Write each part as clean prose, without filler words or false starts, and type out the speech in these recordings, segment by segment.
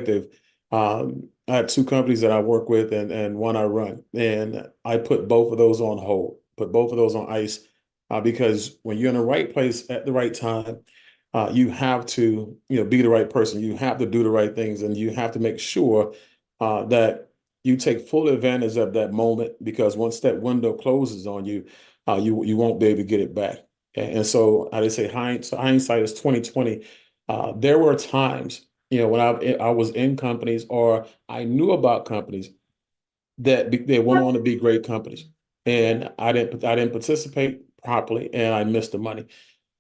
perspective, I had two companies that I work with and one I run. And I put both of those on hold, put both of those on ice, because when you're in the right place at the right time, you have to, be the right person. You have to do the right things, and you have to make sure that you take full advantage of that moment, because once that window closes on you, you won't be able to get it back. And so I just say hindsight is 2020. There were times, when I was in companies or I knew about companies that they went on to be great companies, and I didn't participate properly, and I missed the money.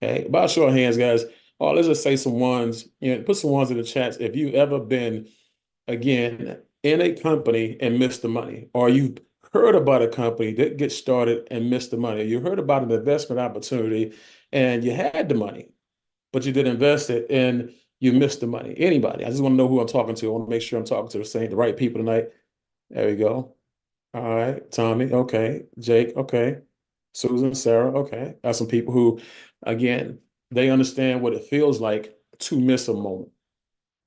Okay, by a show of hands, guys. Oh, let's just say some ones. Put some ones in the chats if you ever been again in a company and missed the money, or you heard about a company that get started and missed the money. You heard about an investment opportunity and you had the money, but you didn't invest it and you missed the money. Anybody? I just want to know who I'm talking to. I want to make sure I'm talking to the right people tonight. There we go. All right, Tommy. Okay, Jake. Okay, Susan, Sarah. Okay, got some people who, again, they understand what it feels like to miss a moment.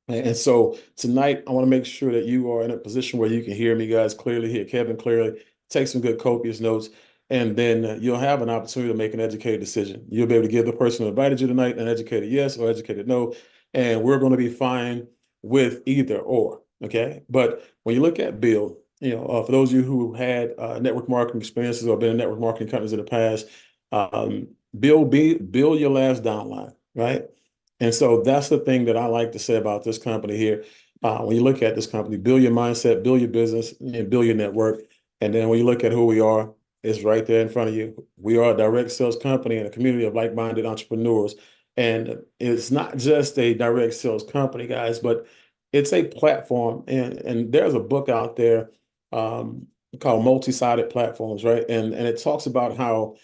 And so tonight, I want to make sure that you are in a position where you can hear me guys clearly, hear Kevin clearly, take some good copious notes, and then you'll have an opportunity to make an educated decision. You'll be able to give the person who invited you tonight an educated yes or educated no, and we're going to be fine with either or, okay? But when you look at Bill, for those of you who had network marketing experiences or been in network marketing companies in the past, um, build your last downline, right? And so that's the thing that I like to say about this company here. When you look at this company, build your mindset, build your business, and build your network. And then when you look at who we are, it's right there in front of you. We are a direct sales company and a community of like-minded entrepreneurs. And it's not just a direct sales company, guys, but it's a platform. And there's a book out there called Multi-Sided Platforms, right? And it talks about how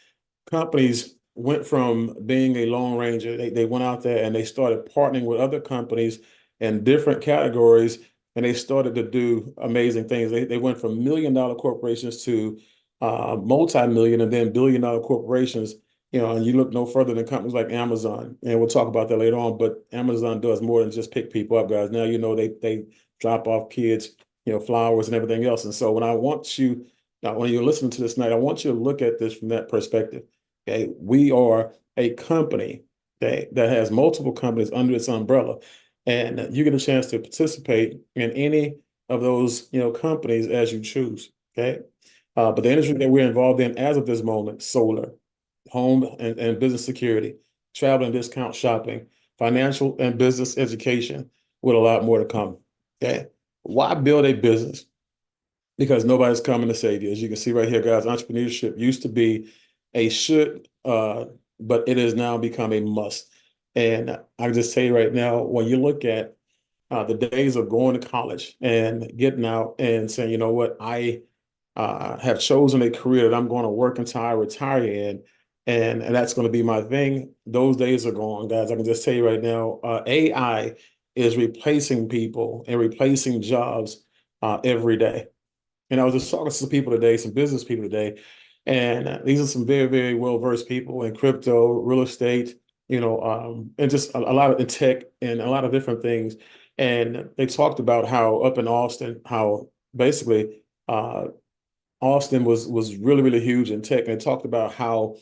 companies went from being a lone ranger. They went out there and they started partnering with other companies in different categories, and they started to do amazing things. They went from million-dollar corporations to multi-million and then billion-dollar corporations. And you look no further than companies like Amazon, and we'll talk about that later on. But Amazon does more than just pick people up, guys. Now they drop off kids, flowers and everything else. And so when you're listening to this tonight, I want you to look at this from that perspective. Okay, we are a company that has multiple companies under its umbrella, and you get a chance to participate in any of those companies as you choose. Okay, but the industry that we're involved in as of this moment: solar, home and business security, travel and discount shopping, financial and business education, with a lot more to come. Okay, why build a business? Because nobody's coming to save you. As you can see right here, guys, entrepreneurship used to be a should, but it has now become a must. And I can just tell you right now, when you look at the days of going to college and getting out and saying, you know what, I have chosen a career that I'm going to work until I retire in, and that's going to be my thing. Those days are gone, guys. I can just tell you right now, AI is replacing people and replacing jobs every day. And I was just talking to some people today, some business people today, and these are some very, very well-versed people in crypto, real estate, and just a lot of in tech and a lot of different things. And they talked about how up in Austin, how basically Austin was really, really huge in tech. And they talked about how,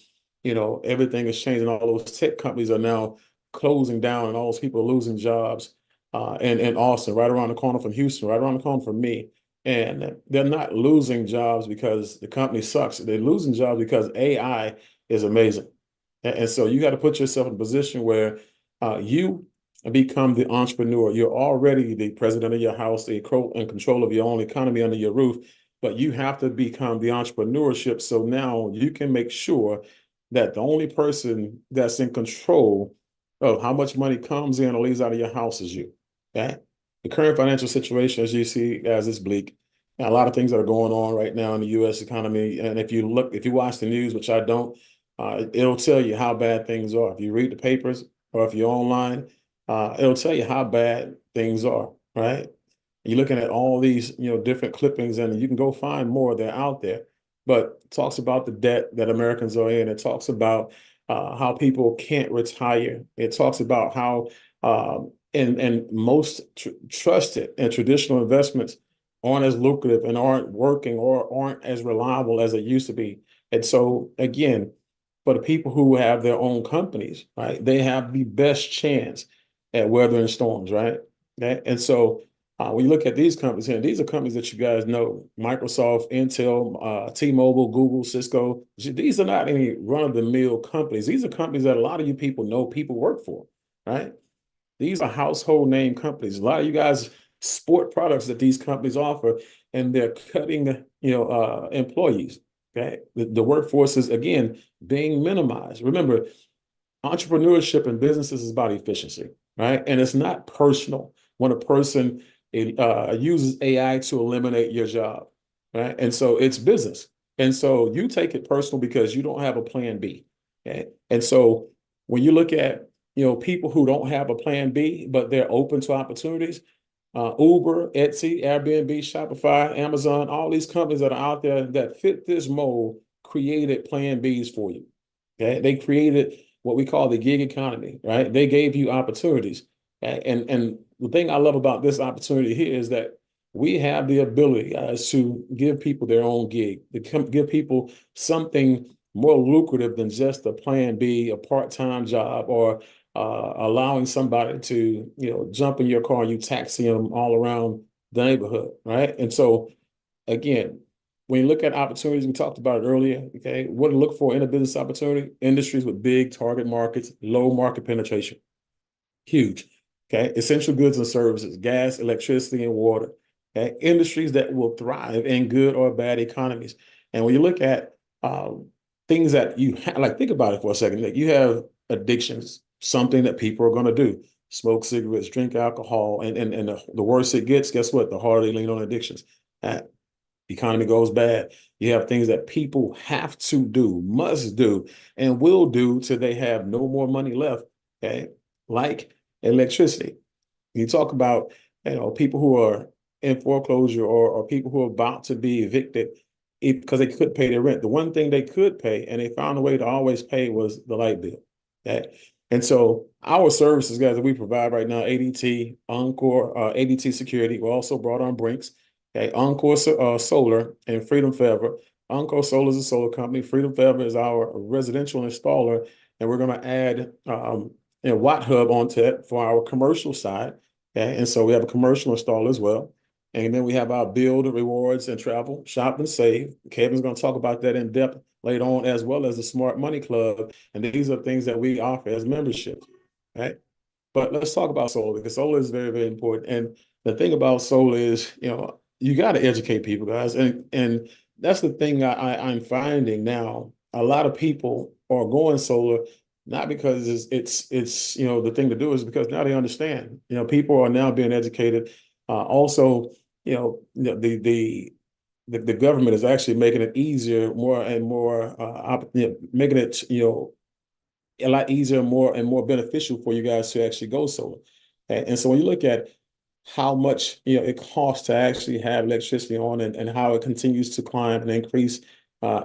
everything is changing. All those tech companies are now closing down and all those people are losing jobs in Austin, right around the corner from Houston, right around the corner from me. And they're not losing jobs because the company sucks. They're losing jobs because AI is amazing. And so you got to put yourself in a position where you become the entrepreneur. You're already the president of your house, the in control of your own economy under your roof, but you have to become the entrepreneurship. So now you can make sure that the only person that's in control of how much money comes in or leaves out of your house is you. Okay. The current financial situation, as you see, as is bleak. And a lot of things that are going on right now in the U.S. economy. And if you watch the news, which I don't, it'll tell you how bad things are. If you read the papers or if you're online, it'll tell you how bad things are, right? You're looking at all these, different clippings, and you can go find more. They're out there. But it talks about the debt that Americans are in. It talks about how people can't retire. It talks about how and most trusted and traditional investments aren't as lucrative and aren't working or aren't as reliable as it used to be. And so again, for the people who have their own companies, right, they have the best chance at weathering storms, right? Okay? And so when you look at these companies here, these are companies that you guys know: Microsoft, Intel, T-Mobile, Google, Cisco. These are not any run-of-the-mill companies. These are companies that a lot of you people know people work for, right? These are household name companies. A lot of you guys sport products that these companies offer, and they're cutting, employees. Okay, the workforce is again being minimized. Remember, entrepreneurship and businesses is about efficiency, right? And it's not personal when a person uses AI to eliminate your job, right? And so it's business. And so you take it personal because you don't have a plan B. Okay? And so when you look at, people who don't have a plan B, but they're open to opportunities, Uber, Etsy, Airbnb, Shopify, Amazon, all these companies that are out there that fit this mold created plan Bs for you. Okay, they created what we call the gig economy, right? They gave you opportunities. Okay? And the thing I love about this opportunity here is that we have the ability, guys, to give people their own gig, to give people something more lucrative than just a plan B, a part-time job, or allowing somebody to, jump in your car and you taxi them all around the neighborhood, right? And so again, when you look at opportunities, we talked about it earlier. Okay, what to look for in a business opportunity: industries with big target markets, low market penetration, huge. Okay, essential goods and services, gas, electricity, and water. Okay, industries that will thrive in good or bad economies. And when you look at things that you have, like, think about it for a second. Like, you have addictions, something that people are going to do: smoke cigarettes, drink alcohol, and the worse it gets, guess what? The harder they lean on addictions. Uh, Economy goes bad. You have things that people have to do, must do, and will do till they have no more money left. Okay, like electricity. You talk about, people who are in foreclosure, or people who are about to be evicted because they couldn't pay their rent. The one thing they could pay, and they found a way to always pay, was the light bill. Okay. And so our services, guys, that we provide right now: ADT, Encore, ADT Security. We also brought on Brinks, okay, Encore Solar, and Freedom Forever. Encore Solar is a solar company. Freedom Forever is our residential installer, and we're going to add Watt Hub onto it for our commercial side. Okay, and so we have a commercial installer as well. And then we have our build, rewards, and travel, shop and save. Kevin's going to talk about that in depth later on, as well as the Smart Money Club. And these are things that we offer as membership, right? But let's talk about solar, because solar is very, very important. And the thing about solar is, you got to educate people, guys. And that's the thing I'm finding now. A lot of people are going solar, not because it's the thing to do, is because now they understand. People are now being educated. Also, the government is actually making it easier, more and more, making it, a lot easier, more and more beneficial for you guys to actually go solar. And so when you look at how much it costs to actually have electricity on, and how it continues to climb and increase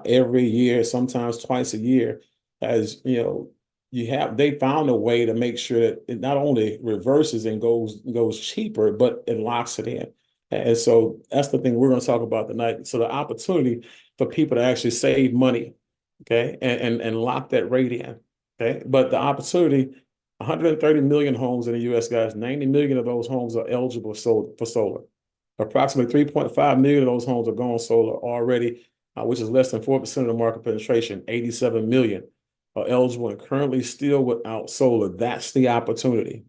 every year, sometimes twice a year, as they found a way to make sure that it not only reverses and goes cheaper, but it locks it in. And so that's the thing we're going to talk about tonight. So the opportunity for people to actually save money, okay, and lock that rate in. Okay, but the opportunity: 130 million homes in the U.S., guys. 90 million of those homes are eligible for solar. Approximately 3.5 million of those homes are going solar already, which is less than 4% of the market penetration. 87 million are eligible and currently still without solar. That's the opportunity.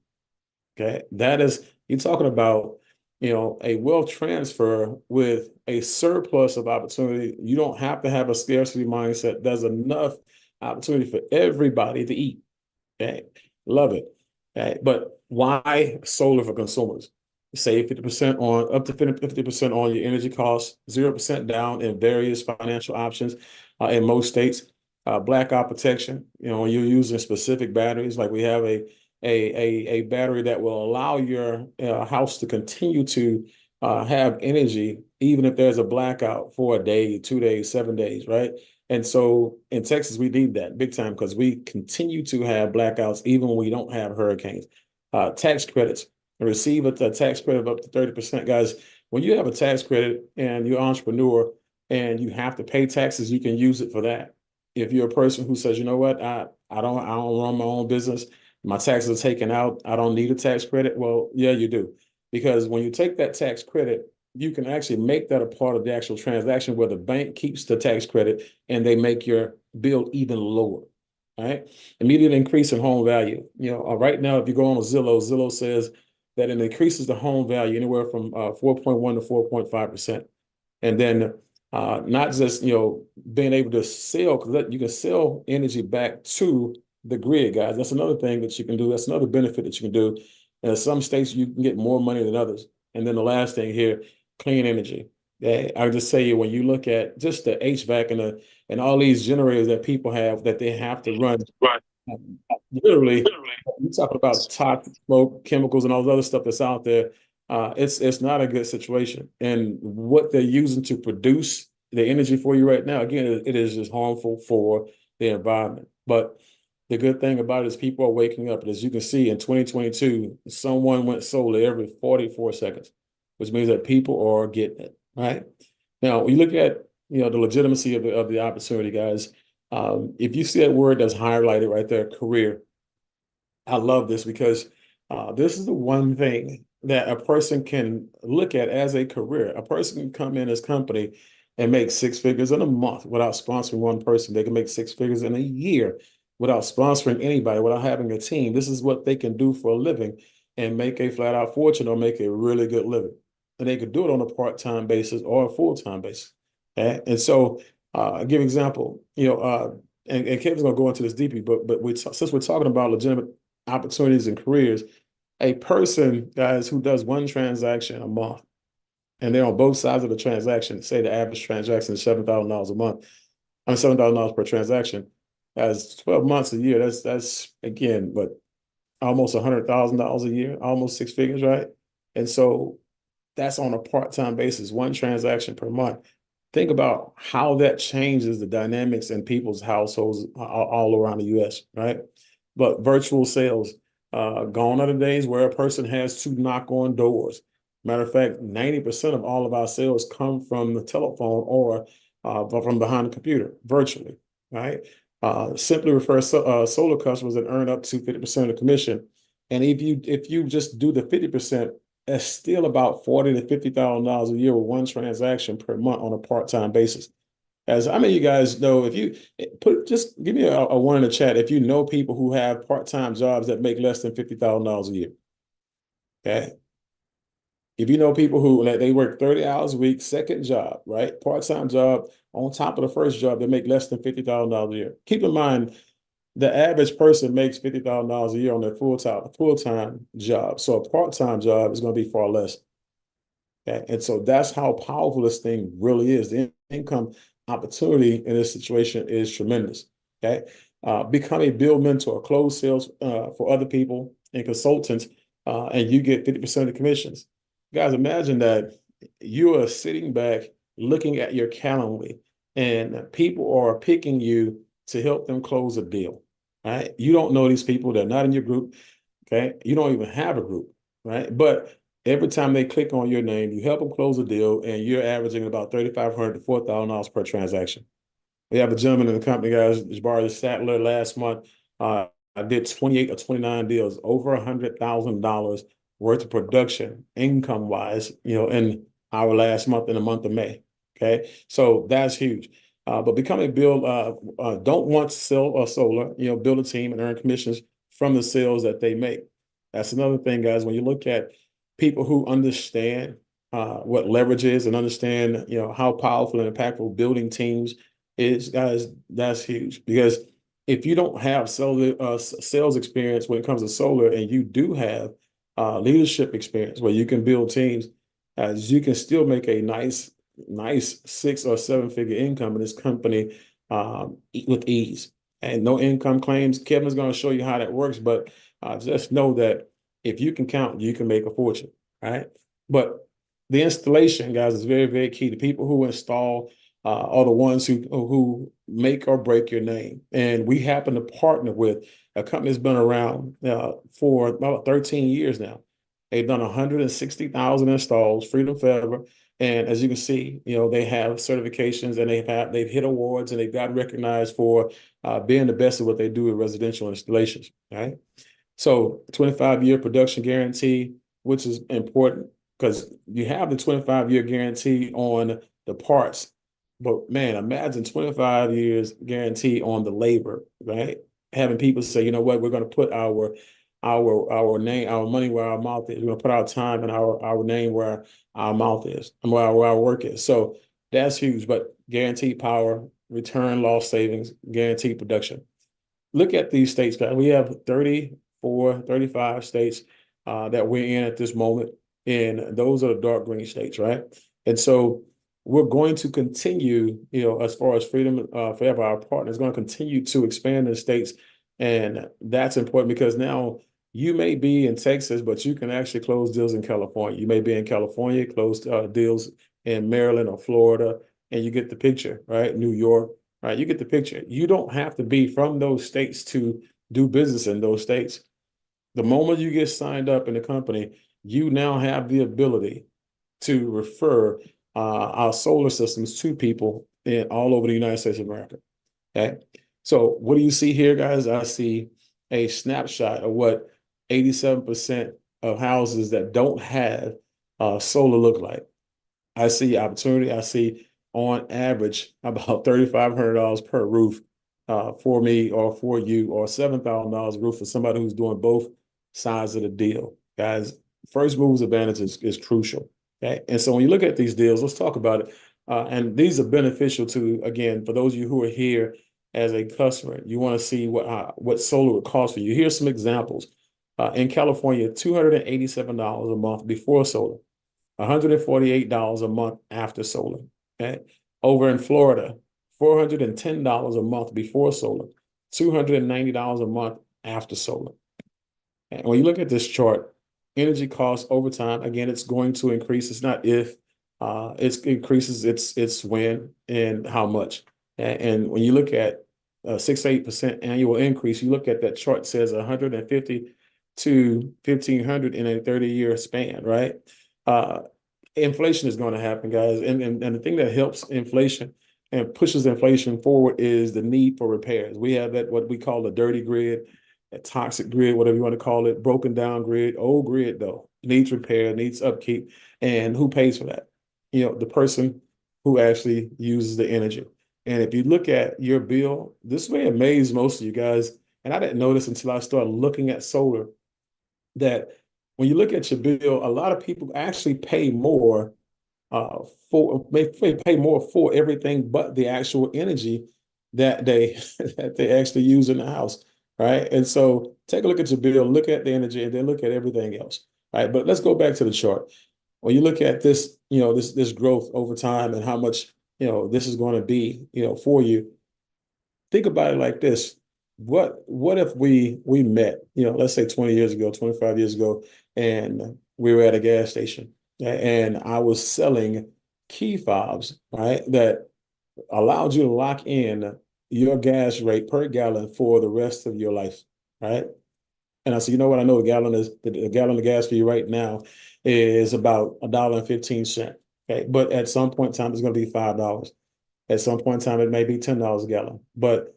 Okay, that is, you're talking about, a wealth transfer with a surplus of opportunity. You don't have to have a scarcity mindset. There's enough opportunity for everybody to eat. Okay, love it. Okay, but why solar for consumers? Save 50% on, up to 50% on your energy costs, 0% down in various financial options in most states. Blackout protection. When you're using specific batteries, like we have a battery that will allow your house to continue to have energy even if there's a blackout for a day, 2 days, 7 days, right? And so in Texas, we need that big time, because we continue to have blackouts even when we don't have hurricanes. tax credits and receive a tax credit of up to 30%. Guys, when you have a tax credit and you're an entrepreneur and you have to pay taxes, you can use it for that. If you're a person who says, you know what, I don't run my own business, my taxes are taken out, I don't need a tax credit. Well, yeah, you do. Because when you take that tax credit, you can actually make that a part of the actual transaction where the bank keeps the tax credit and they make your bill even lower. All right. Immediate increase in home value. Right now, if you go on Zillow, Zillow says that it increases the home value anywhere from 4.1 to 4.5%. And then not just, being able to sell, because you can sell energy back to the grid, guys. That's another thing that you can do. That's another benefit that you can do. And in some states, you can get more money than others. And then the last thing here, clean energy. Yeah, I just say when you look at just the HVAC and all these generators that people have that they have to run, Right. literally, you talk about toxic smoke, chemicals, and all the other stuff that's out there. It's not a good situation. And what they're using to produce the energy for you right now, again, it is just harmful for the environment. But the good thing about it is people are waking up. And as you can see, in 2022, someone went solar every 44 seconds, which means that people are getting it, right? Now, when you look at, the legitimacy of the opportunity, guys, if you see that word that's highlighted right there, career, I love this because this is the one thing that a person can look at as a career. A person can come in as company and make six figures in a month without sponsoring one person. They can make six figures in a year without sponsoring anybody, without having a team. This is what they can do for a living and make a flat out fortune or make a really good living. And they could do it on a part-time basis or a full-time basis. Okay? And so I'll give an example, and Kevin's gonna go into this deeply, but since we're talking about legitimate opportunities and careers, a person, guys, who does one transaction a month and they're on both sides of the transaction, say the average transaction is $7,000 a month, I mean $7,000 per transaction, as 12 months a year, that's again, but almost $100,000 a year, almost six figures, right? And so that's on a part-time basis, one transaction per month. Think about how that changes the dynamics in people's households all around the US, right? But virtual sales, gone are the days where a person has to knock on doors. Matter of fact, 90% of all of our sales come from the telephone or from behind the computer, virtually, right? Simply refer solar customers that earn up to 50% of the commission. And if you just do the 50%, that's still about $40 to $50,000 a year with one transaction per month on a part-time basis. As how many of you guys know, if you just give me a one in the chat if you know people who have part-time jobs that make less than $50,000 a year. Okay. If you know people who like they work 30 hours a week, second job, right? Part-time job on top of the first job, they make less than $50,000 a year. Keep in mind, the average person makes $50,000 a year on their full-time job. So a part-time job is going to be far less. Okay? And so that's how powerful this thing really is. The income opportunity in this situation is tremendous. Okay. Become a bill mentor, close sales for other people and consultants, and you get 50% of the commissions. Guys, imagine that you are sitting back looking at your calendar and people are picking you to help them close a deal. Right? You don't know these people, they're not in your group. Okay. You don't even have a group, right? But every time they click on your name, you help them close a deal, and you're averaging about $3,500 to $4,000 per transaction. We have a gentleman in the company, guys, Jabari Sattler, last month. I did 28 or 29 deals, over $100,000 worth of production, income wise, in our last month, in the month of May. Okay, so that's huge. But becoming build, don't want to sell solar, build a team and earn commissions from the sales that they make. That's another thing, guys. When you look at people who understand what leverage is and understand, how powerful and impactful building teams is, guys, that's huge. Because if you don't have sales experience when it comes to solar, and you do have leadership experience where you can build teams, you can still make a nice 6 or 7 figure income in this company with ease and no income claims. Kevin's going to show you how that works, but just know that if you can count, you can make a fortune, right? But the installation, guys, is very, very key. The people who install are the ones who make or break your name. And we happen to partner with a company that's been around for about 13 years now. They've done 160,000 installs, Freedom Forever. And as you can see, they have certifications and they've hit awards and they've got recognized for being the best at what they do with residential installations. Right. So 25-year production guarantee, which is important because you have the 25-year guarantee on the parts. But man, imagine 25 years guarantee on the labor, right? Having people say, you know what, we're going to put our name, our money where our mouth is. We're going to put our time and our name where our mouth is and where our work is. So that's huge. But guaranteed power, return loss savings, guaranteed production. Look at these states, guys. We have 34, 35 states that we're in at this moment. And those are the dark green states, right? And so we're going to continue, as far as Freedom Forever, our partner is going to continue to expand in states. And that's important because now you may be in Texas, but you can actually close deals in California. You may be in California, close deals in Maryland or Florida, and you get the picture, right? New York. All right, you get the picture. You don't have to be from those states to do business in those states. The moment you get signed up in the company, you now have the ability to refer our solar systems to people in all over the United States of America. Okay. So what do you see here, guys? I see a snapshot of what 87% of houses that don't have solar look like. I see opportunity. I see on average about $3,500 per roof for me or for you, or $7,000 a roof for somebody who's doing both sides of the deal. Guys, first mover's advantage is crucial. Okay. And so when you look at these deals, let's talk about it. And these are beneficial to, again, for those of you who are here as a customer, you want to see what solar would cost for you. Here's some examples. In California, $287 a month before solar. $148 a month after solar. Okay. Over in Florida, $410 a month before solar, $290 a month after solar. And when you look at this chart, energy costs over time, again, it's going to increase. It's not if, it increases, it's when and how much. And when you look at 6 to 8% annual increase, you look at that chart, says 150 to 1,500 in a 30-year span, right? Inflation is going to happen, guys. And the thing that helps inflation and pushes inflation forward is the need for repairs. We have that, what we call the dirty grid, a toxic grid, whatever you want to call it, broken down grid, old grid though, needs repair, needs upkeep. And who pays for that? The person who actually uses the energy. And if you look at your bill, this may amaze most of you guys. And I didn't notice until I started looking at solar that when you look at your bill, a lot of people actually pay more pay more for everything but the actual energy that they that they actually use in the house, right? And so take a look at your bill, look at the energy, and then look at everything else, right? But let's go back to the chart. When you look at this, this growth over time and how much this is going to be, for you, think about it like this. What if we met, let's say 20 years ago, 25 years ago, and we were at a gas station and I was selling key fobs, right, that allowed you to lock in your gas rate per gallon for the rest of your life, right? And I said, you know what? I know a gallon of gas for you right now is about $1.15. Okay. But at some point in time, it's going to be $5. At some point in time, it may be $10 a gallon. But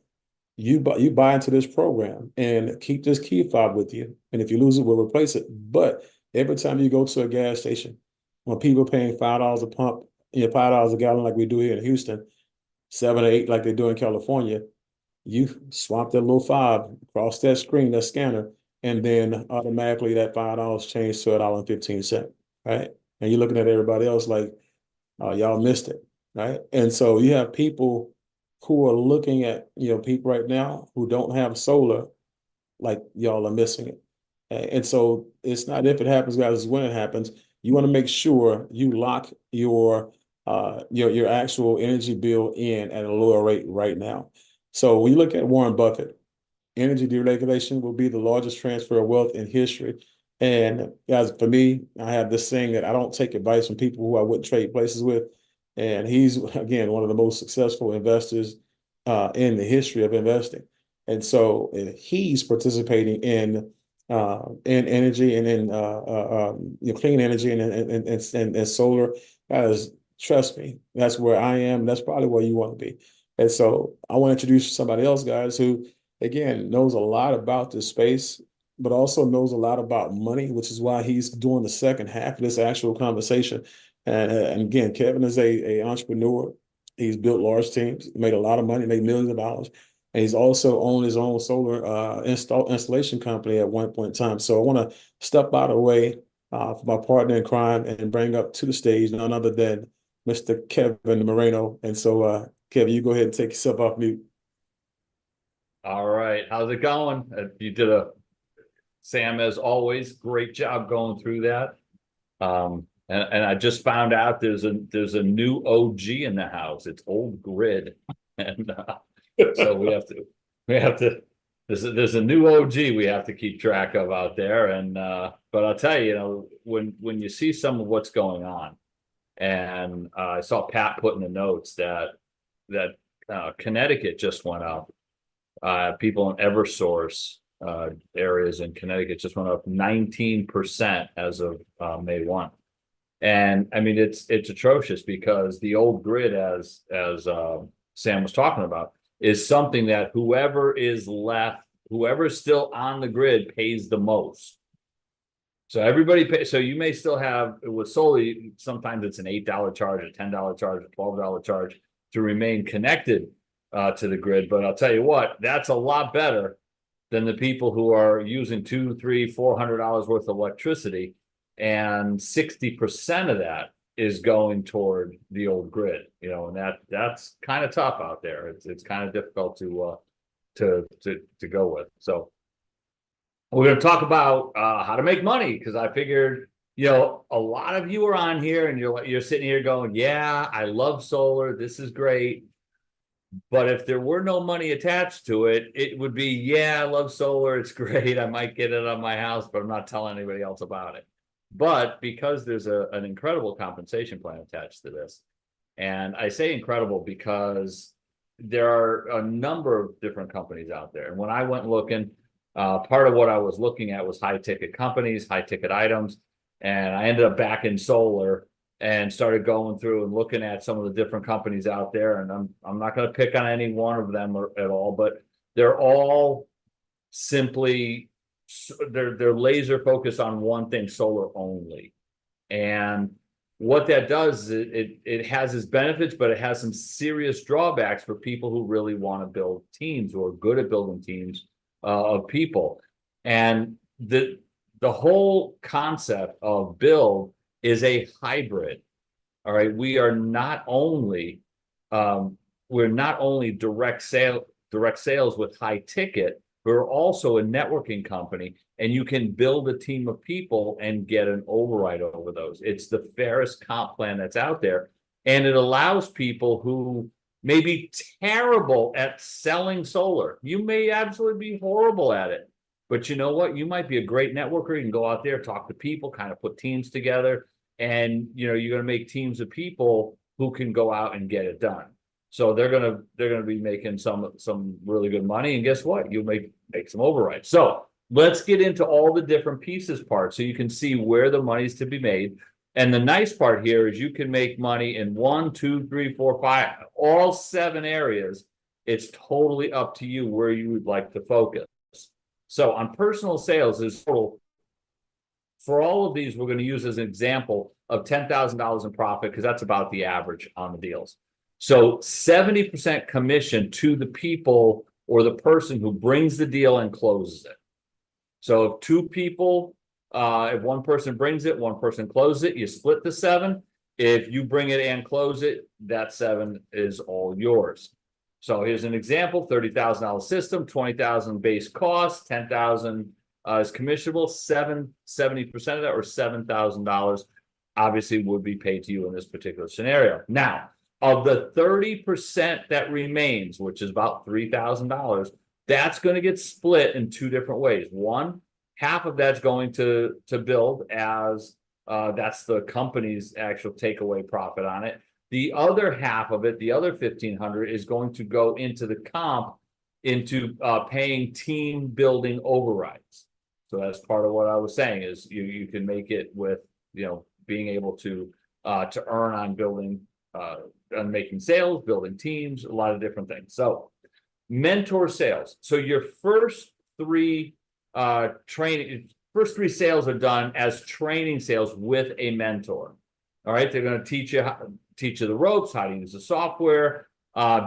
you buy into this program and keep this key fob with you. And if you lose it, we'll replace it. But every time you go to a gas station, when people are paying $5 a pump, $5 a gallon like we do here in Houston, 7 or 8 like they do in California, you swap that little fob across that screen, that scanner, and then automatically that $5 changed to $1.15, right? And you're looking at everybody else like, y'all missed it, right? And so you have people who are looking at, people right now who don't have solar, like y'all are missing it. And so it's not if it happens, guys, it's when it happens. You want to make sure you lock your actual energy bill in at a lower rate right now. So when you look at Warren Buffett, energy deregulation will be the largest transfer of wealth in history. And guys, for me, I have this saying that I don't take advice from people who I wouldn't trade places with. And he's, again, one of the most successful investors in the history of investing. And so he's participating in energy and in clean energy and solar. Guys, trust me, that's where I am. That's probably where you want to be. And so I want to introduce somebody else, guys, who again knows a lot about this space, but also knows a lot about money, which is why he's doing the second half of this actual conversation. And again, Kevin is a entrepreneur. He's built large teams, made a lot of money, made millions of dollars. And he's also owned his own solar installation company at one point in time. So I want to step out of the way for my partner in crime and bring up to the stage none other than Mr. Kevin Marino. And so, Kevin, you go ahead and take yourself off mute. All right. How's it going? You did Sam, as always, great job going through that. And I just found out there's a new OG in the house. It's Old Grid. And so we have to there's a new OG we have to keep track of out there. And but I'll tell you, when you see some of what's going on, and I saw Pat put in the notes that Connecticut just went up. People in Eversource areas in Connecticut just went up 19% as of May 1. And I mean, it's atrocious because the old grid, as Sam was talking about, is something that whoever is still on the grid pays the most. So everybody pays. So you may still have with solar, sometimes it's an $8 charge, a $10 charge, a $12 charge to remain connected to the grid. But I'll tell you what, that's a lot better than the people who are using $200, $300, $400 worth of electricity, and 60% of that is going toward the old grid. And that's kind of tough out there. It's kind of difficult to go with. So we're going to talk about how to make money, because I figured, a lot of you are on here and you're sitting here going, yeah, I love solar. This is great. But if there were no money attached to it, it would be, yeah, I love solar. It's great. I might get it on my house, but I'm not telling anybody else about it. But because there's an incredible compensation plan attached to this, and I say incredible because there are a number of different companies out there. And when I went looking, part of what I was looking at was high ticket companies, high ticket items. And I ended up back in solar and started going through and looking at some of the different companies out there. And I'm not going to pick on any one of them at all, but they're all simply, they're laser focused on one thing, solar only. And what that does is it has its benefits, but it has some serious drawbacks for people who really want to build teams or are good at building teams of people. And the whole concept of build is a hybrid. All right, we are not only direct sales with high ticket, but we're also a networking company, and you can build a team of people and get an override over those. It's the fairest comp plan that's out there, and it allows people who may be terrible at selling solar. You may absolutely be horrible at it, but you know what? You might be a great networker. You can go out there, talk to people, kind of put teams together. And you're going to make teams of people who can go out and get it done. So they're going to be making some really good money. And guess what? You may make some overrides. So let's get into all the different pieces parts so you can see where the money's to be made. And the nice part here is you can make money in 1, 2, 3, 4, 5, all 7 areas. It's totally up to you where you would like to focus. So on personal sales is total. For all of these, we're going to use as an example of $10,000 in profit, because that's about the average on the deals. So 70% commission to the people or the person who brings the deal and closes it. So if 2 people, if one person brings it, one person closes it, you split the 7. If you bring it and close it, that 7 is all yours. So here's an example: $30,000 system, $20,000 base cost, $10,000 is commissionable. 70% of that, or $7,000, obviously would be paid to you in this particular scenario. Now, of the 30% that remains, which is about $3,000, that's going to get split in 2 different ways. One, half of that's going to build, as that's the company's actual takeaway profit on it. The other half of it, the other 1,500 is going to go into the comp into paying team building overrides. So that's part of what I was saying is you can make it with, being able to earn on building on making sales, building teams, a lot of different things. So mentor sales. So your first three sales are done as training sales with a mentor. All right, they're going to teach you the ropes, how to use the software,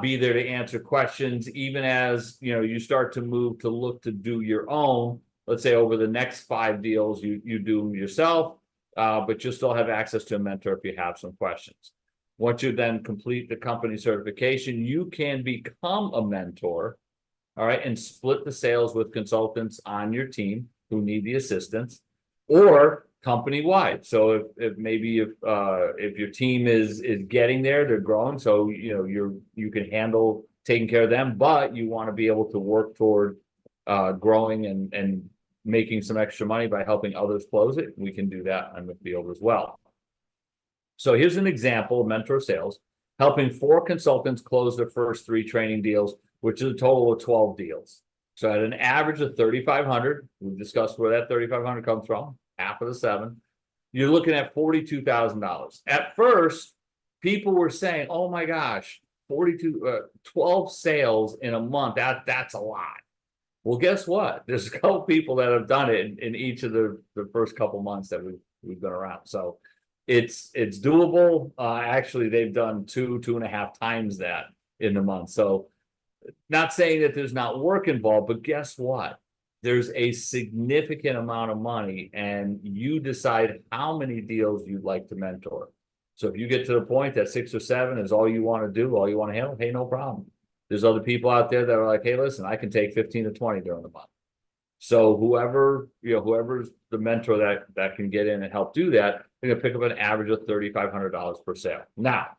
be there to answer questions, even as you start to move to look to do your own. Let's say over the next 5 deals, you do them yourself, but you still have access to a mentor if you have some questions. Once you then complete the company certification, you can become a mentor, all right, and split the sales with consultants on your team who need the assistance, or company-wide. So if maybe if your team is getting there, they're growing, so you can handle taking care of them, but you want to be able to work toward growing and making some extra money by helping others close it, we can do that on the field as well. So here's an example of mentor sales, helping 4 consultants close their first 3 training deals, which is a total of 12 deals. So at an average of 3,500, we discussed where that 3,500 comes from, half of the 7. You're looking at $42,000. At first, people were saying, "Oh my gosh, 12 sales in a month, that's a lot." Well, guess what? There's a couple people that have done it in each of the first couple months that we've been around. So it's doable. Actually, they've done 2.5 times that in the month. So not saying that there's not work involved, but guess what? There's a significant amount of money, and you decide how many deals you'd like to mentor. So if you get to the point that 6 or 7 is all you want to do, all you want to handle, hey, no problem. There's other people out there that are like, hey, listen, I can take 15 to 20 during the month. So whoever's the mentor that can get in and help do that, they're gonna pick up an average of $3,500 per sale. Now,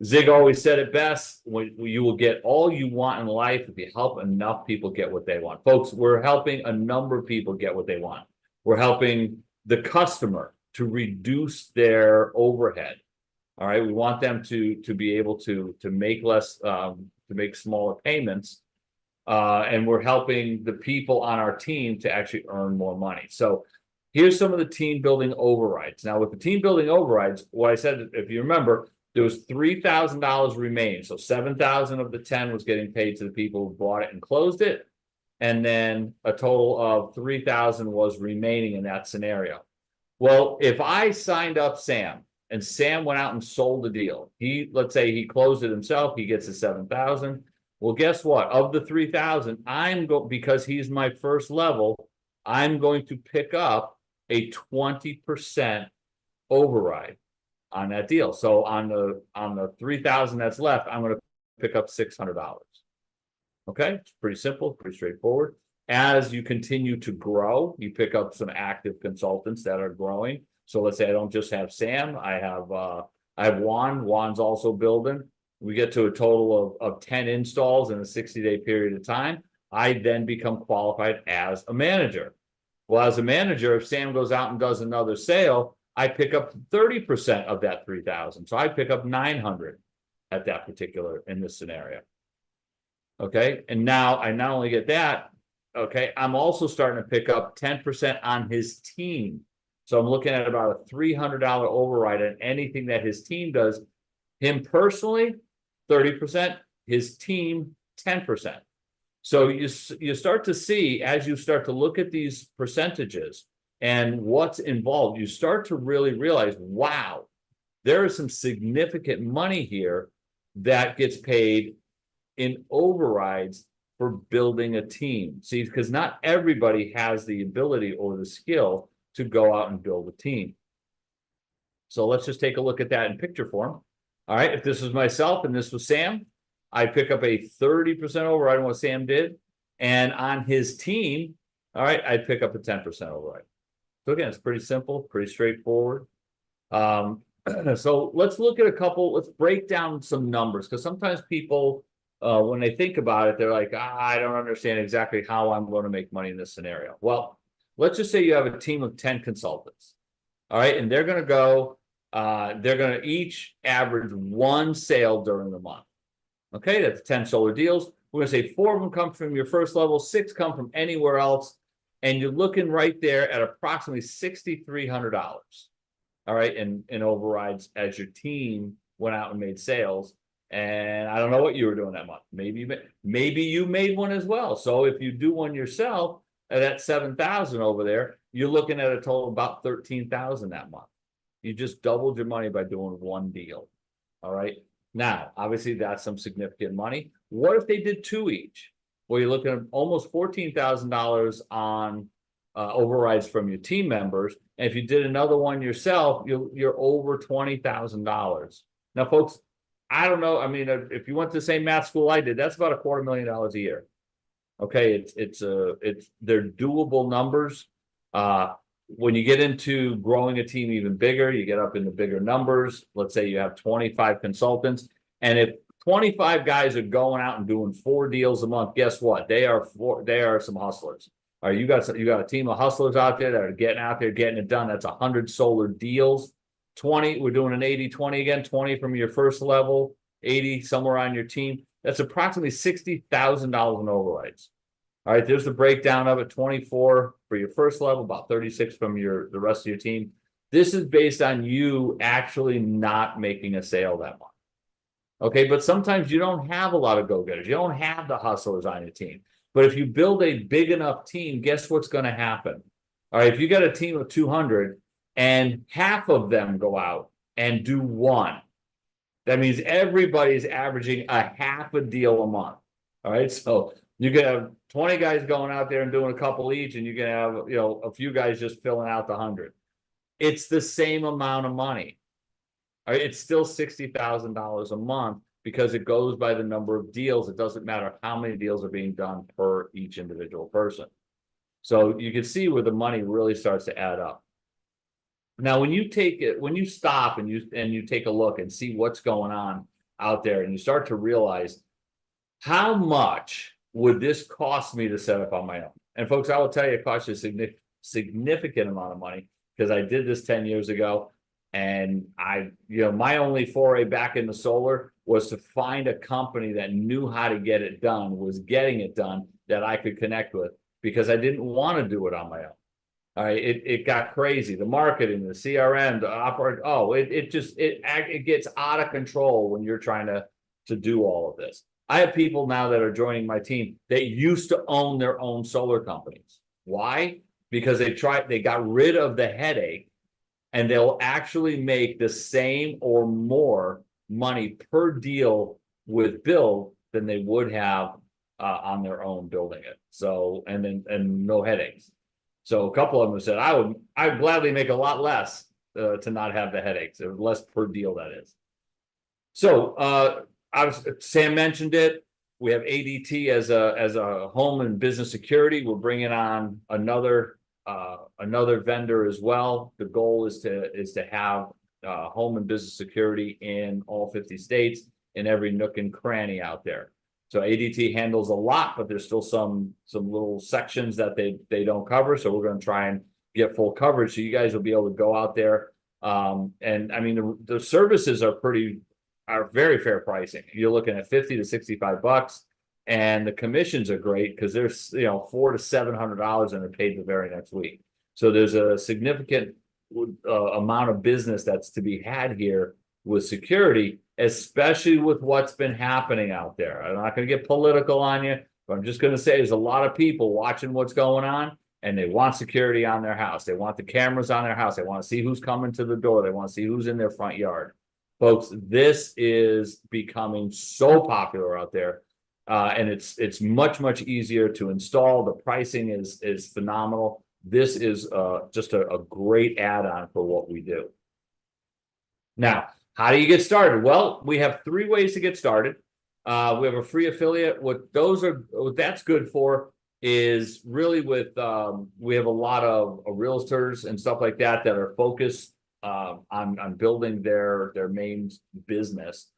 Zig always said it best: you will get all you want in life if you help enough people get what they want. Folks, we're helping a number of people get what they want. We're helping the customer to reduce their overhead. All right, we want them to be able to make less, to make smaller payments. And we're helping the people on our team to actually earn more money. So here's some of the team building overrides. Now, with the team building overrides, what I said, if you remember, there was $3,000 remaining. So 7,000 of the 10 was getting paid to the people who bought it and closed it. And then a total of 3,000 was remaining in that scenario. Well, if I signed up Sam and Sam went out and sold the deal, let's say he closed it himself, he gets the 7,000. Well, guess what? Of the 3,000, because he's my first level, I'm going to pick up a 20% override on that deal. So on the 3,000 that's left, I'm going to pick up $600. Okay, it's pretty simple, pretty straightforward. As you continue to grow, you pick up some active consultants that are growing. So let's say I don't just have Sam, I have Juan. Juan's also building. We get to a total of 10 installs in a 60-day period of time. I then become qualified as a manager. Well, as a manager, if Sam goes out and does another sale, I pick up 30% of that 3,000. So I pick up 900 at that particular, in this scenario. Okay, and now I not only get that, okay, I'm also starting to pick up 10% on his team. So I'm looking at about a $300 override on anything that his team does. Him personally, 30%, his team, 10%. So you start to see, as you start to look at these percentages and what's involved, you start to really realize, wow, there is some significant money here that gets paid in overrides for building a team. See, because not everybody has the ability or the skill to go out and build a team. So let's just take a look at that in picture form. All right, if this was myself and this was Sam, I pick up a 30% override on what Sam did. And on his team, all right, I'd pick up a 10% override. So again, it's pretty simple, pretty straightforward. So let's look at let's break down some numbers, because sometimes people, when they think about it, they're like, I don't understand exactly how I'm going to make money in this scenario. Well, let's just say you have a team of 10 consultants. All right, and they're going to go they're going to each average one sale during the month. Okay, that's 10 solar deals. We're going to say 4 of them come from your first level, 6 come from anywhere else. And you're looking right there at approximately $6,300. All right, in overrides as your team went out and made sales. And I don't know what you were doing that month. Maybe you made one as well. So if you do one yourself at 7,000 over there, you're looking at a total of about 13,000 that month. You just doubled your money by doing one deal. All right. Now, obviously, that's some significant money. What if they did 2 each? Well, you're looking at almost $14,000 on overrides from your team members. And if you did another one yourself, you're over $20,000. Now, folks, I don't know. I mean, if you went to the same math school I did, that's about $250,000 a year. Okay, they're doable numbers. When you get into growing a team even bigger, you get up into bigger numbers. Let's say you have 25 consultants, and if 25 guys are going out and doing 4 deals a month, guess what? They are some hustlers. All right, you got a team of hustlers out there that are getting out there, getting it done. That's 100 solar deals. 20, we're doing an 80-20 again, 20 from your first level, 80 somewhere on your team. That's approximately $60,000 in overrides. All right, there's the breakdown of it. 24 for your first level, about 36 from the rest of your team. This is based on you actually not making a sale that month. Okay, but sometimes you don't have a lot of go-getters. You don't have the hustlers on your team. But if you build a big enough team, guess what's going to happen? All right, if you got a team of 200 and half of them go out and do one, that means everybody's averaging a half a deal a month. All right, so you can have 20 guys going out there and doing a couple each, and you can have a few guys just filling out the 100. It's the same amount of money. All right, it's still $60,000 a month because it goes by the number of deals. It doesn't matter how many deals are being done per each individual person. So you can see where the money really starts to add up. Now, when you stop and you take a look and see what's going on out there, and you start to realize how much would this cost me to set up on my own? And folks, I will tell you, it costs you a significant amount of money, because I did this 10 years ago. And my only foray back into solar was to find a company that knew how to get it done, was getting it done, that I could connect with, because I didn't want to do it on my own. All right, it got crazy. The marketing, the CRM, the operate. It gets out of control when you're trying to do all of this. I have people now that are joining my team that used to own their own solar companies. Why? Because they got rid of the headache, and they'll actually make the same or more money per deal with build than they would have on their own building it. So, and no headaches. So a couple of them have said, I'd gladly make a lot less to not have the headaches, or less per deal, that is. So Sam mentioned it. We have ADT as a home and business security. We're bringing on another vendor as well. The goal is to have home and business security in all 50 states, in every nook and cranny out there. So ADT handles a lot, but there's still some little sections that they don't cover. So we're going to try and get full coverage, so you guys will be able to go out there. And I mean, the services are very fair pricing. You're looking at $50 to $65, and the commissions are great because there's $400 to $700 and they're paid the very next week. So there's a significant amount of business that's to be had here with security, especially with what's been happening out there. I'm not going to get political on you, but I'm just going to say there's a lot of people watching what's going on, and they want security on their house. They want the cameras on their house. They want to see who's coming to the door. They want to see who's in their front yard. Folks, this is becoming so popular out there, and it's much easier to install. The pricing is phenomenal. This is just a great add-on for what we do. Now, how do you get started? Well, we have 3 ways to get started. We have a free affiliate. What that's good for is really with we have a lot of realtors and stuff like that are focused on building their main business,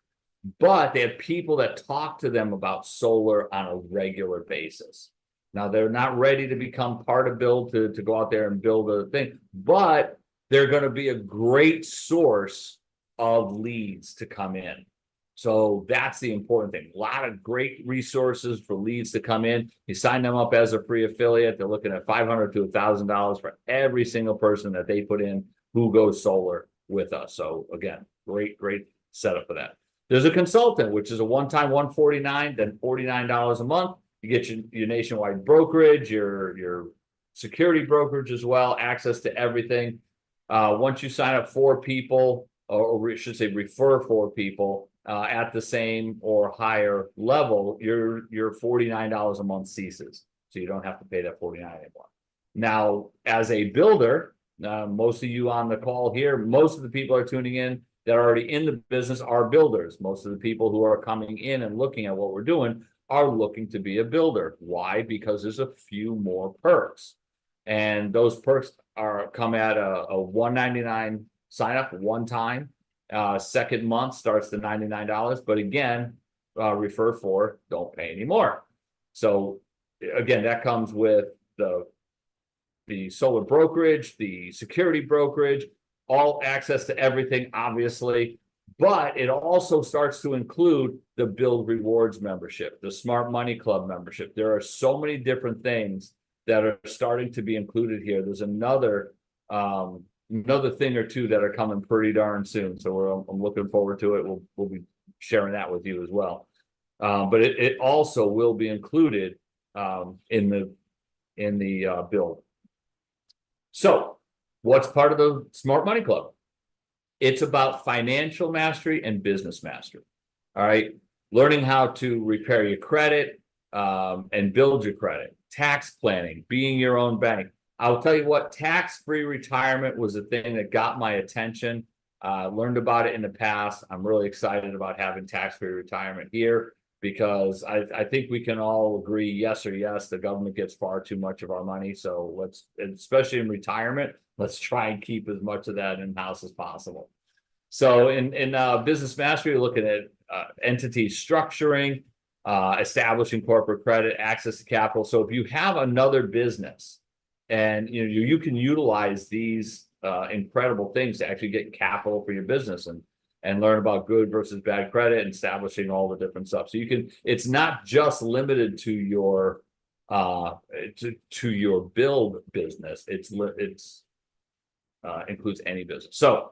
but they have people that talk to them about solar on a regular basis. Now, they're not ready to become part of build to go out there and build a thing, but they're going to be a great source of leads to come in. So that's the important thing. A lot of great resources for leads to come in. You sign them up as a free affiliate. They're looking at $500 to $1,000 for every single person that they put in who goes solar with us. So again, great setup for that. There's a consultant, which is a one-time $149, then $49 a month. You get your nationwide brokerage, your security brokerage as well, access to everything. Once you sign up 4 people, or I should say refer 4 people, at the same or higher level, your $49 a month ceases. So you don't have to pay that $49 anymore. Now, as a builder, most of you on the call here, most of the people are tuning in that are already in the business are builders. Most of the people who are coming in and looking at what we're doing are looking to be a builder. Why? Because there's a few more perks. And those perks come at a $199 sign up one time. Second month starts to $99, but again, refer 4, don't pay anymore. So again, that comes with the solar brokerage, the security brokerage, all access to everything, obviously, but it also starts to include the Build Rewards membership, the Smart Money Club membership. There are so many different things that are starting to be included here. There's another thing or two that are coming pretty darn soon. So I'm looking forward to it. We'll be sharing that with you as well. But it also will be included in the build. So what's part of the Smart Money Club? It's about financial mastery and business mastery. All right. Learning how to repair your credit and build your credit, tax planning, being your own bank. I'll tell you what, tax-free retirement was the thing that got my attention. Learned about it in the past. I'm really excited about having tax-free retirement here because I think we can all agree, yes or yes, the government gets far too much of our money. So let's, especially in retirement, let's try and keep as much of that in-house as possible. So in business mastery, we're looking at entity structuring, establishing corporate credit, access to capital. So if you have another business, and you can utilize these incredible things to actually get capital for your business and learn about good versus bad credit and establishing all the different stuff. So you can, it's not just limited to your to your build business. It's includes any business. So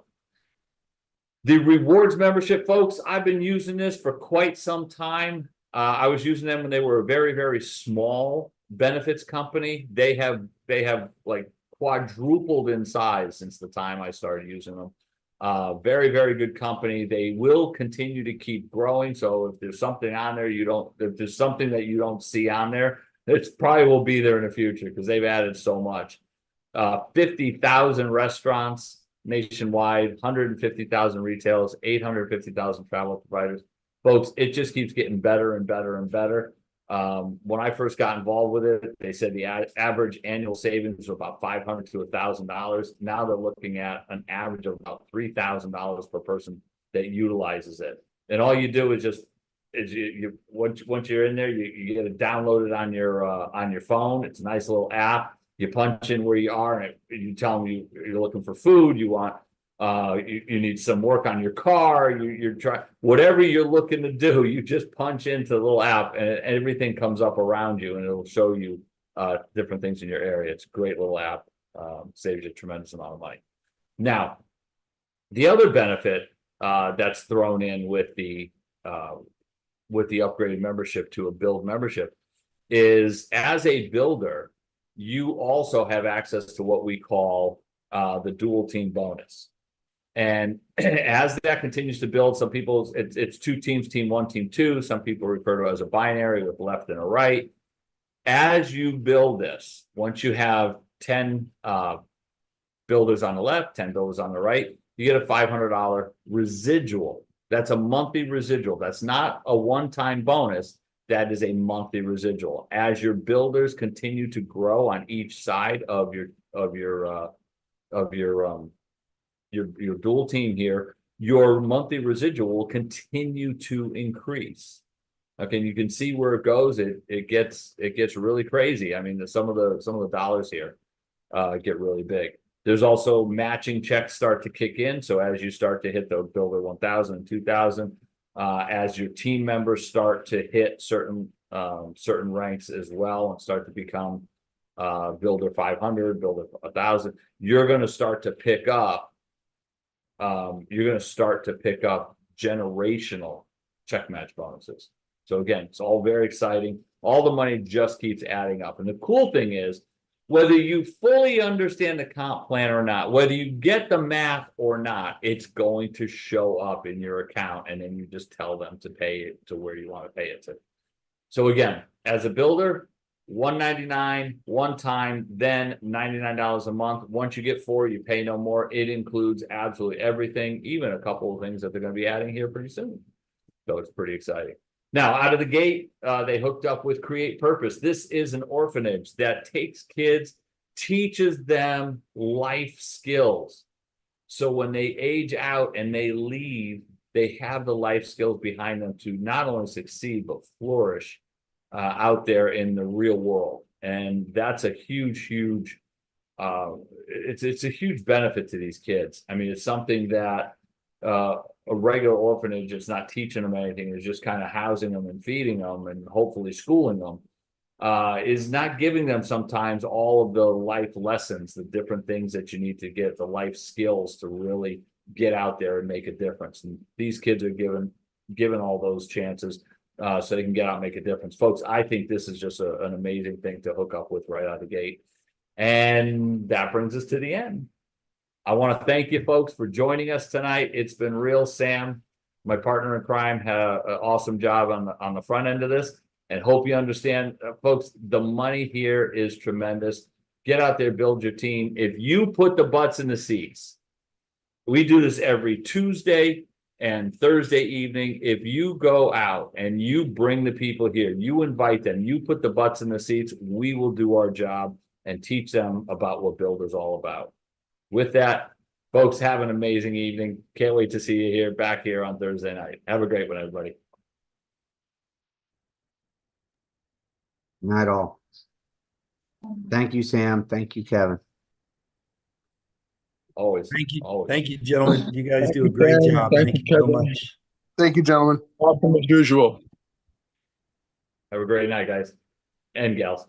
the rewards membership, folks, I've been using this for quite some time. I was using them when they were a very small benefits company. They have like quadrupled in size since the time I started using them. Very good company. They will continue to keep growing. So if there's something on there if there's something that you don't see on there, it probably will be there in the future because they've added so much. 50,000 restaurants nationwide, 150,000 retailers, 850,000 travel providers. Folks, it just keeps getting better and better and better. When I first got involved with it, they said the average annual savings were about $500 to $1,000. Now they're looking at an average of about $3,000 per person that utilizes it. And all you do is just once you're in there, you get it downloaded on your phone. It's a nice little app. You punch in where you are, and you tell them you're looking for food. You want you need some work on your car. You're trying whatever you're looking to do. You just punch into the little app, and everything comes up around you, and it'll show you different things in your area. It's a great little app. Saves you a tremendous amount of money. Now, the other benefit that's thrown in with the upgraded membership to a build membership is, as a builder, you also have access to what we call the dual team bonus. And as that continues to build, some people, it's 2 teams, team 1, team 2. Some people refer to it as a binary with left and a right. As you build this, once you have 10 builders on the left, 10 builders on the right, you get a $500 residual. That's a monthly residual. That's not a one-time bonus. That is a monthly residual. As your builders continue to grow on each side of your dual team here, your monthly residual will continue to increase. Okay, you can see where it goes. It gets really crazy. I mean, some of the dollars here get really big. There's also matching checks start to kick in. So as you start to hit the builder 1000 and 2000, as your team members start to hit certain ranks as well and start to become builder 500, builder 1000, you're going to start to pick up generational check match bonuses. So again, it's all very exciting. All the money just keeps adding up. And the cool thing is, whether you fully understand the comp plan or not, whether you get the math or not, it's going to show up in your account, and then you just tell them to pay it to where you want to pay it to. So again, as a builder, $199 one time, then $99 a month. Once you get 4, you pay no more. It includes absolutely everything, even a couple of things that they're going to be adding here pretty soon. So it's pretty exciting. Now, out of the gate, they hooked up with Create Purpose. This is an orphanage that takes kids, teaches them life skills. So when they age out and they leave, they have the life skills behind them to not only succeed, but flourish out there in the real world. And that's a huge, huge, it's a huge benefit to these kids. I mean, it's something that a regular orphanage is not teaching them anything, is just kind of housing them and feeding them and hopefully schooling them, is not giving them sometimes all of the life lessons, the different things that you need to get, the life skills to really get out there and make a difference. And these kids are given all those chances so they can get out and make a difference. Folks, I think this is just an amazing thing to hook up with right out of the gate. And that brings us to the end. I want to thank you folks for joining us tonight. It's been real. Sam, my partner in crime, had an awesome job on the front end of this, and hope you understand, folks, the money here is tremendous. Get out there, build your team. If you put the butts in the seats, we do this every Tuesday and Thursday evening. If you go out and you bring the people here, you invite them, you put the butts in the seats, we will do our job and teach them about what Builder's all about. With that, folks, have an amazing evening. Can't wait to see you back here on Thursday night. Have a great one, everybody. Not at all. Thank you, Sam. Thank you, Kevin. Always. Thank you. Always. Thank you, gentlemen. You guys Thank do a you, great Sam. job. Thank Thank you, you so Kevin. much. Thank you, gentlemen. Awesome as usual. Have a great night, guys and gals.